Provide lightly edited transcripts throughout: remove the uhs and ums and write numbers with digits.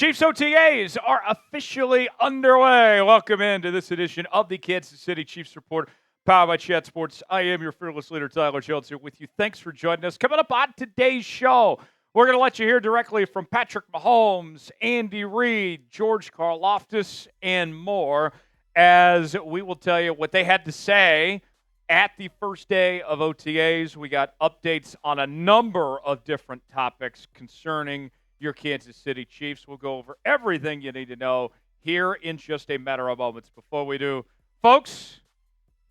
Chiefs OTAs are officially underway. Welcome into this edition of the Kansas City Chiefs Report, powered by Chat Sports. I am your fearless leader, Tyler Jones, here with you. Thanks for joining us. Coming up on today's show, we're going to let you hear directly from Patrick Mahomes, Andy Reid, George Karlaftis, and more, as we will tell you what they had to say at the first day of OTAs. We got updates on a number of different topics concerning your Kansas City Chiefs. We'll go over everything you need to know here in just a matter of moments. Before we do, folks,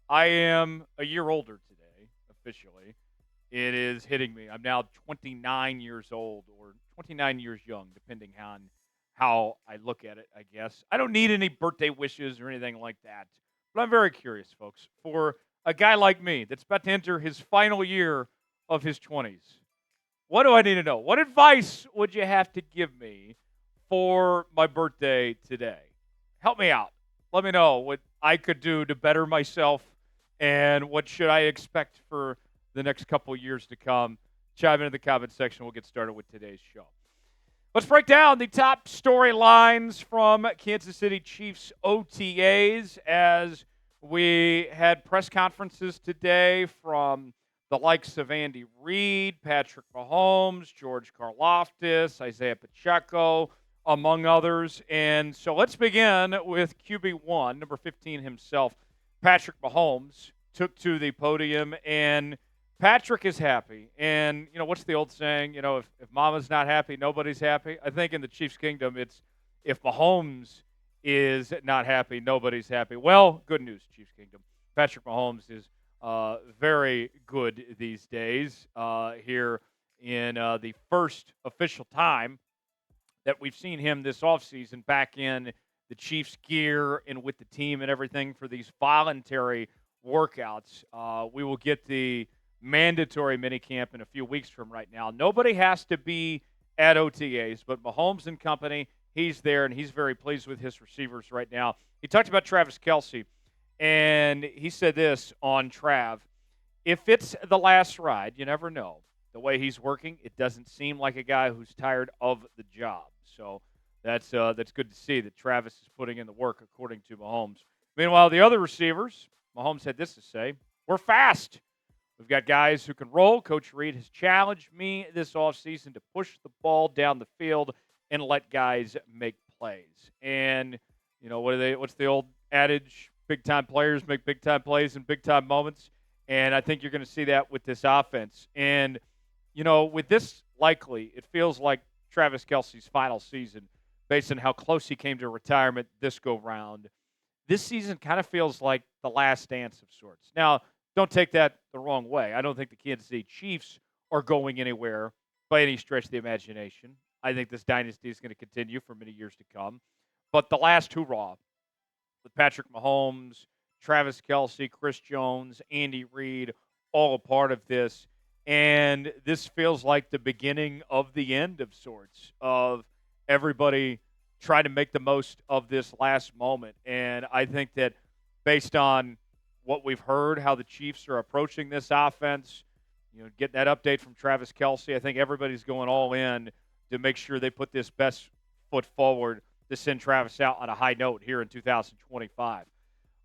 I am a year older today, officially. It is hitting me. I'm now 29 years old, or 29 years young, depending on how I look at it, I guess. I don't need any birthday wishes or anything like that, but I'm very curious, folks, for a guy like me that's about to enter his final year of his 20s. What do I need to know? What advice would you have to give me for my birthday today? Help me out. Let me know what I could do to better myself and what should I expect for the next couple years to come. Chime into the comment section. We'll get started with today's show. Let's break down the top storylines from Kansas City Chiefs OTAs as we had press conferences today from the likes of Andy Reid, Patrick Mahomes, George Karlaftis, Isiah Pacheco, among others. And so let's begin with QB1, number 15 himself. Patrick Mahomes took to the podium, and Patrick is happy. And, what's the old saying? If mama's not happy, nobody's happy. I think in the Chiefs kingdom, it's if Mahomes is not happy, nobody's happy. Well, good news, Chiefs kingdom. Patrick Mahomes is very good these days here in the first official time that we've seen him this offseason back in the Chiefs gear and with the team and everything for these voluntary workouts. We will get the mandatory minicamp in a few weeks from right now. Nobody has to be at OTAs, but Mahomes and company, he's there, and he's very pleased with his receivers right now. He talked about Travis Kelce. And he said this on Trav: if it's the last ride, you never know. The way he's working, it doesn't seem like a guy who's tired of the job. So that's good to see that Travis is putting in the work, according to Mahomes. Meanwhile, the other receivers, Mahomes had this to say: we're fast. We've got guys who can roll. Coach Reid has challenged me this offseason to push the ball down the field and let guys make plays. And, what's the old adage? Big-time players make big-time plays in big-time moments, and I think you're going to see that with this offense. And, with this likely, it feels like Travis Kelce's final season based on how close he came to retirement this go-round. This season kind of feels like the last dance of sorts. Now, don't take that the wrong way. I don't think the Kansas City Chiefs are going anywhere by any stretch of the imagination. I think this dynasty is going to continue for many years to come. But the last hurrah with Patrick Mahomes, Travis Kelce, Chris Jones, Andy Reid, all a part of this. And this feels like the beginning of the end of sorts, of everybody trying to make the most of this last moment. And I think that based on what we've heard, how the Chiefs are approaching this offense, getting that update from Travis Kelce, I think everybody's going all in to make sure they put this best foot forward to send Travis out on a high note here in 2025.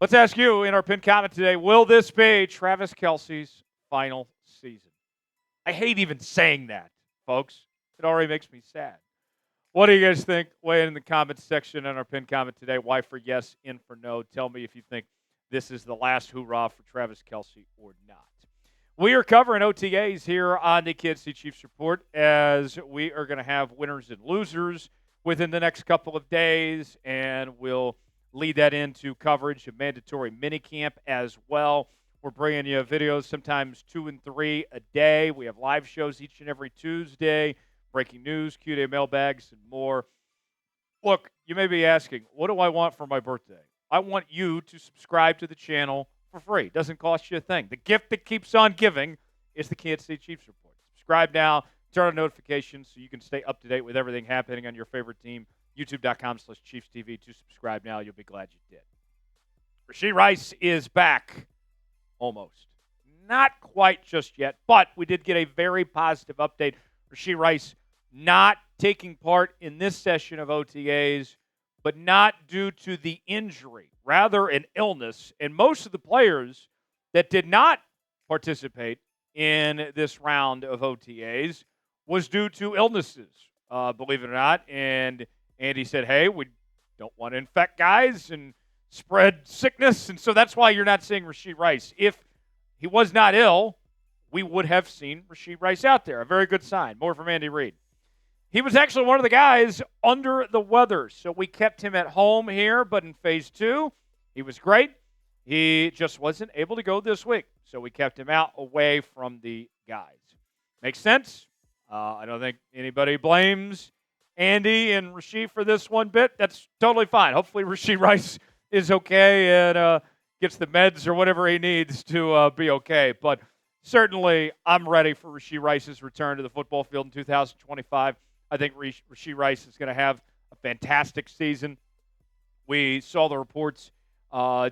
Let's ask you in our pinned comment today, will this be Travis Kelce's final season? I hate even saying that, folks. It already makes me sad. What do you guys think? Weigh in the comments section on our pinned comment today. Why for yes, in for no. Tell me if you think this is the last hoorah for Travis Kelce or not. We are covering OTAs here on the Kansas City Chiefs Report, as we are going to have winners and losers within the next couple of days, and we'll lead that into coverage of mandatory minicamp as well. We're bringing you videos, sometimes 2 and 3 a day. We have live shows each and every Tuesday, breaking news, Q&A mailbags, and more. Look, you may be asking, what do I want for my birthday? I want you to subscribe to the channel for free. It doesn't cost you a thing. The gift that keeps on giving is the Kansas City Chiefs Report. Subscribe now. Turn on notifications so you can stay up to date with everything happening on your favorite team. YouTube.com/ChiefsTV. To subscribe now. You'll be glad you did. Rashee Rice is back. Almost. Not quite just yet, but we did get a very positive update. Rashee Rice not taking part in this session of OTAs, but not due to the injury, rather an illness. And most of the players that did not participate in this round of OTAs was due to illnesses, believe it or not. And Andy said, hey, we don't want to infect guys and spread sickness. And so that's why you're not seeing Rashee Rice. If he was not ill, we would have seen Rashee Rice out there. A very good sign. More from Andy Reid. He was actually one of the guys under the weather, so we kept him at home here, but in phase 2, he was great. He just wasn't able to go this week, so we kept him out away from the guys. Makes sense? I don't think anybody blames Andy and Rashee for this one bit. That's totally fine. Hopefully Rashee Rice is okay and gets the meds or whatever he needs to be okay. But certainly I'm ready for Rashee Rice's return to the football field in 2025. I think Rashee Rice is going to have a fantastic season. We saw the reports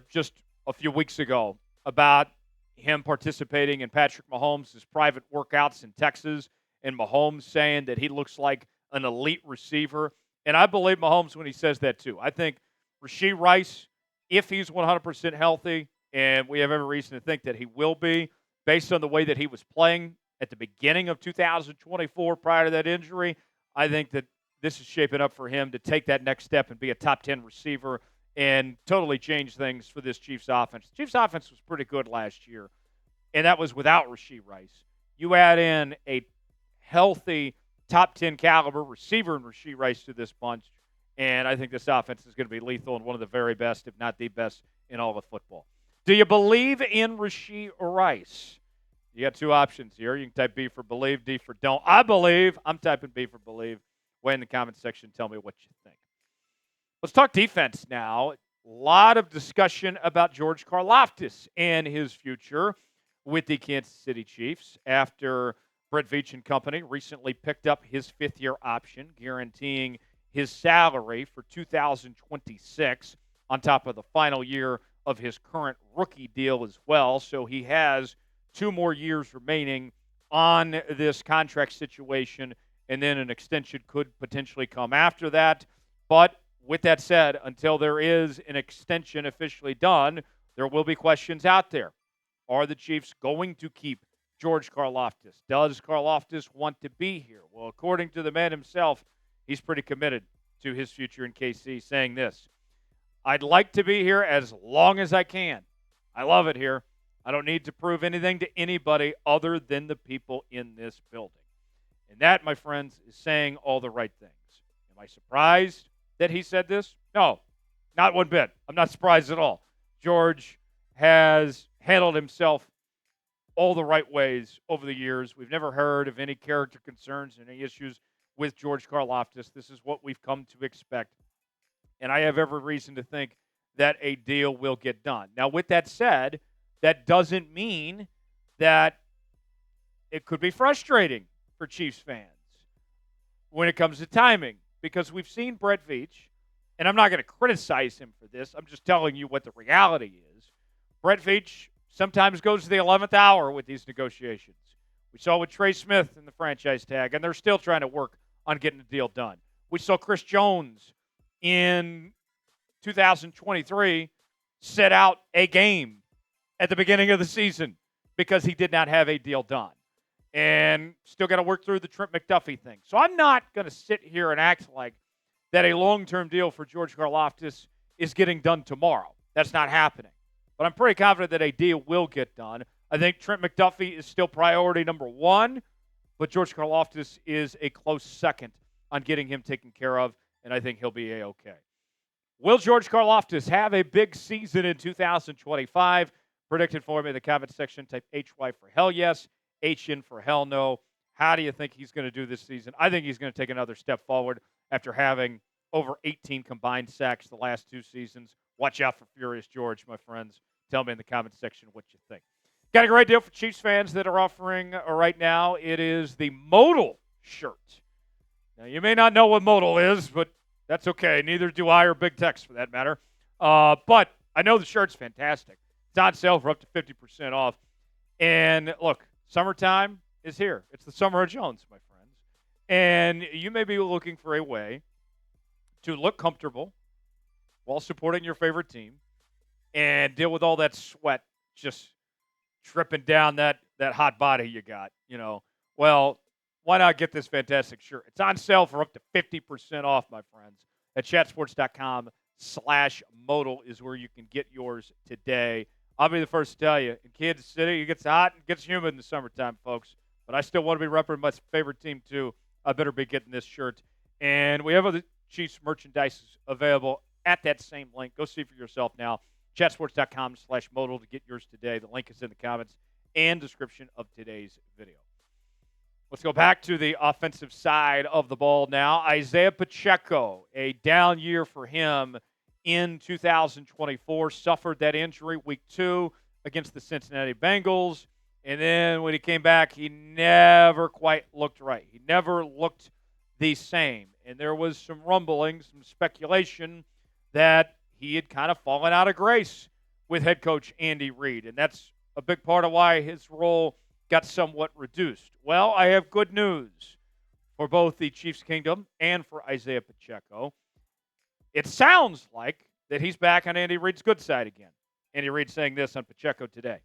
just a few weeks ago about him participating in Patrick Mahomes' private workouts in Texas, and Mahomes saying that he looks like an elite receiver. And I believe Mahomes when he says that too. I think Rashee Rice, if he's 100% healthy, and we have every reason to think that he will be, based on the way that he was playing at the beginning of 2024 prior to that injury, I think that this is shaping up for him to take that next step and be a top 10 receiver and totally change things for this Chiefs offense. The Chiefs offense was pretty good last year, and that was without Rashee Rice. You add in a healthy top 10 caliber receiver in Rashee Rice to this bunch, and I think this offense is going to be lethal and one of the very best, if not the best, in all of football. Do you believe in Rashee Rice? You got two options here. You can type B for believe, D for don't. I believe. I'm typing B for believe. Weigh in the comment section. Tell me what you think. Let's talk defense now. A lot of discussion about George Karlaftis and his future with the Kansas City Chiefs after Brett Veach and company recently picked up his fifth-year option, guaranteeing his salary for 2026 on top of the final year of his current rookie deal as well. So he has 2 more years remaining on this contract situation, and then an extension could potentially come after that. But with that said, until there is an extension officially done, there will be questions out there. Are the Chiefs going to keep George Karlaftis? Does Karlaftis want to be here? Well, according to the man himself, he's pretty committed to his future in KC, saying this: I'd like to be here as long as I can. I love it here. I don't need to prove anything to anybody other than the people in this building. And that, my friends, is saying all the right things. Am I surprised that he said this? No, not one bit. I'm not surprised at all. George has handled himself all the right ways over the years. We've never heard of any character concerns and any issues with George Karlaftis. This is what we've come to expect. And I have every reason to think that a deal will get done. Now, with that said, that doesn't mean that it could be frustrating for Chiefs fans when it comes to timing, because we've seen Brett Veach, and I'm not going to criticize him for this. I'm just telling you what the reality is. Brett Veach sometimes goes to the 11th hour with these negotiations. We saw with Trey Smith in the franchise tag, and they're still trying to work on getting the deal done. We saw Chris Jones in 2023 set out a game at the beginning of the season because he did not have a deal done. And still got to work through the Trent McDuffie thing. So I'm not going to sit here and act like that a long-term deal for George Karlaftis is getting done tomorrow. That's not happening. But I'm pretty confident that a deal will get done. I think Trent McDuffie is still priority number 1, but George Karlaftis is a close second on getting him taken care of, and I think he'll be A-okay. Will George Karlaftis have a big season in 2025? Predicted for me in the comment section. Type HY for hell yes, HN for hell no. How do you think he's going to do this season? I think he's going to take another step forward after having over 18 combined sacks the last 2 seasons. Watch out for Furious George, my friends. Tell me in the comment section what you think. Got a great deal for Chiefs fans that are offering right now. It is the Modal shirt. Now, you may not know what Modal is, but that's okay. Neither do I or Big Tex, for that matter. But I know the shirt's fantastic. It's on sale for up to 50% off. And look, summertime is here. It's the summer of Jones, my friends. And you may be looking for a way to look comfortable while supporting your favorite team and deal with all that sweat just dripping down that hot body you got, Well, why not get this fantastic shirt? It's on sale for up to 50% off, my friends. At chatsports.com/modal is where you can get yours today. I'll be the first to tell you, in Kansas City, it gets hot and gets humid in the summertime, folks. But I still want to be repping my favorite team, too. I better be getting this shirt. And we have other Chiefs merchandise available at that same link. Go see for yourself now. Chatsports.com/modal to get yours today. The link is in the comments and description of today's video. Let's go back to the offensive side of the ball now. Isiah Pacheco, a down year for him in 2024, suffered that injury week 2 against the Cincinnati Bengals. And then when he came back, he never quite looked right. He never looked the same. And there was some rumbling, some speculation that he had kind of fallen out of grace with head coach Andy Reid. And that's a big part of why his role got somewhat reduced. Well, I have good news for both the Chiefs Kingdom and for Isiah Pacheco. It sounds like that he's back on Andy Reid's good side again. Andy Reid saying this on Pacheco today.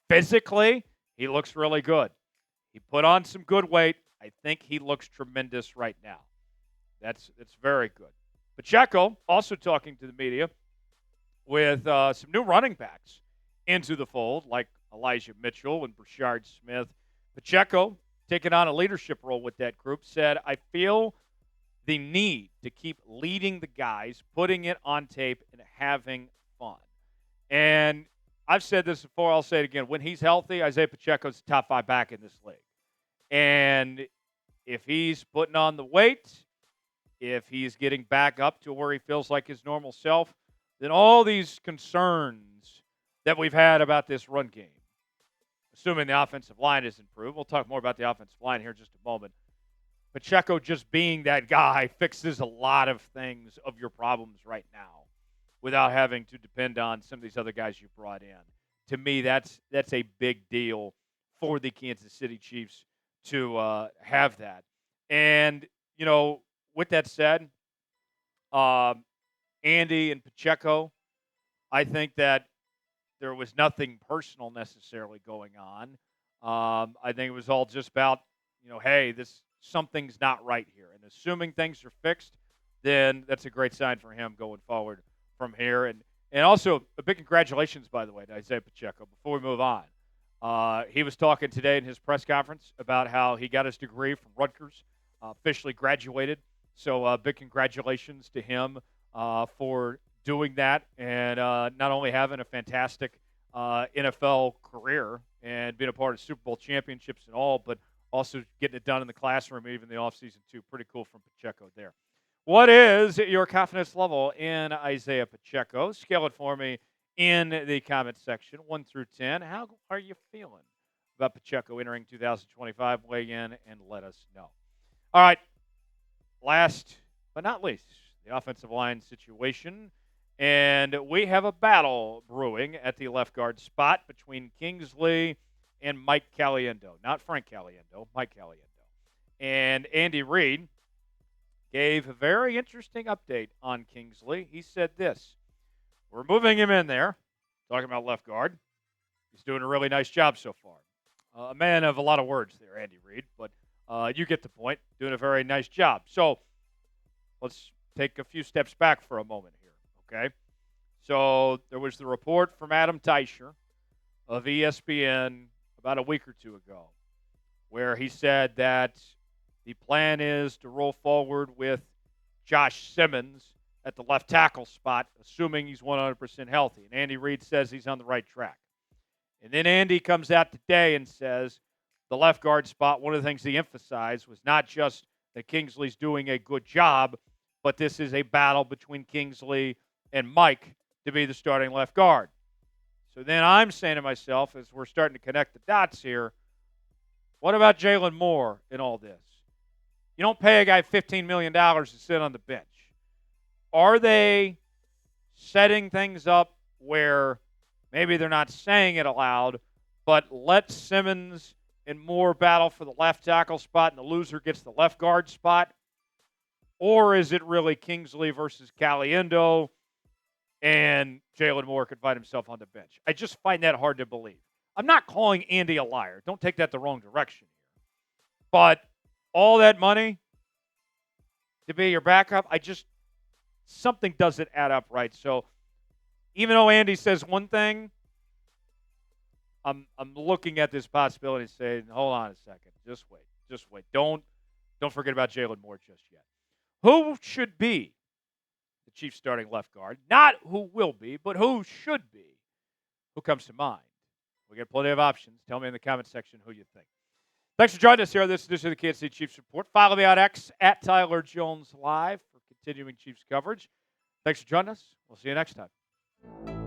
Physically, he looks really good. He put on some good weight. I think he looks tremendous right now. That's very good. Pacheco also talking to the media with some new running backs into the fold, like Elijah Mitchell and Brashard Smith. Pacheco, taking on a leadership role with that group, said, I feel the need to keep leading the guys, putting it on tape, and having fun. And I've said this before, I'll say it again. When he's healthy, Isiah Pacheco's the top 5 back in this league. And if he's putting on the weight, if he's getting back up to where he feels like his normal self, then all these concerns that we've had about this run game, assuming the offensive line is improved, we'll talk more about the offensive line here in just a moment. Pacheco just being that guy fixes a lot of things of your problems right now without having to depend on some of these other guys you brought in. To me, that's a big deal for the Kansas City Chiefs to have that. And, with that said, Andy and Pacheco, I think that there was nothing personal necessarily going on. I think it was all just about, hey, something's not right here. And assuming things are fixed, then that's a great sign for him going forward from here. And also, a big congratulations, by the way, to Isiah Pacheco. Before we move on, he was talking today in his press conference about how he got his degree from Rutgers, officially graduated. So big congratulations to him for doing that and not only having a fantastic NFL career and being a part of Super Bowl championships and all, but also getting it done in the classroom, even the offseason, too. Pretty cool from Pacheco there. What is your confidence level in Isiah Pacheco? Scale it for me in the comment section, 1 through 10. How are you feeling about Pacheco entering 2025? Weigh in and let us know. All right. Last but not least, the offensive line situation. And we have a battle brewing at the left guard spot between Kingsley and Mike Caliendo. Not Frank Caliendo, Mike Caliendo. And Andy Reid gave a very interesting update on Kingsley. He said this, we're moving him in there, talking about left guard. He's doing a really nice job so far. A man of a lot of words there, Andy Reid, but you get the point, doing a very nice job. So let's take a few steps back for a moment here, okay? So there was the report from Adam Teicher of ESPN about a week or two ago where he said that the plan is to roll forward with Josh Simmons at the left tackle spot, assuming he's 100% healthy. And Andy Reid says he's on the right track. And then Andy comes out today and says the left guard spot, one of the things he emphasized was not just that Kingsley's doing a good job, but this is a battle between Kingsley and Mike to be the starting left guard. So then I'm saying to myself, as we're starting to connect the dots here, what about Jalen Moore in all this? You don't pay a guy $15 million to sit on the bench. Are they setting things up where maybe they're not saying it aloud, but let Simmons and more battle for the left tackle spot, and the loser gets the left guard spot? Or is it really Kingsley versus Caliendo, and Jalen Moore could find himself on the bench? I just find that hard to believe. I'm not calling Andy a liar. Don't take that the wrong direction here. But all that money to be your backup, something doesn't add up right. So even though Andy says one thing, I'm looking at this possibility and saying, hold on a second. Just wait. Don't forget about Jalen Moore just yet. Who should be the Chiefs starting left guard? Not who will be, but who should be. Who comes to mind? We get plenty of options. Tell me in the comment section who you think. Thanks for joining us here on this edition of the Kansas City Chiefs Report. Follow me on X at Tyler Jones Live for continuing Chiefs coverage. Thanks for joining us. We'll see you next time.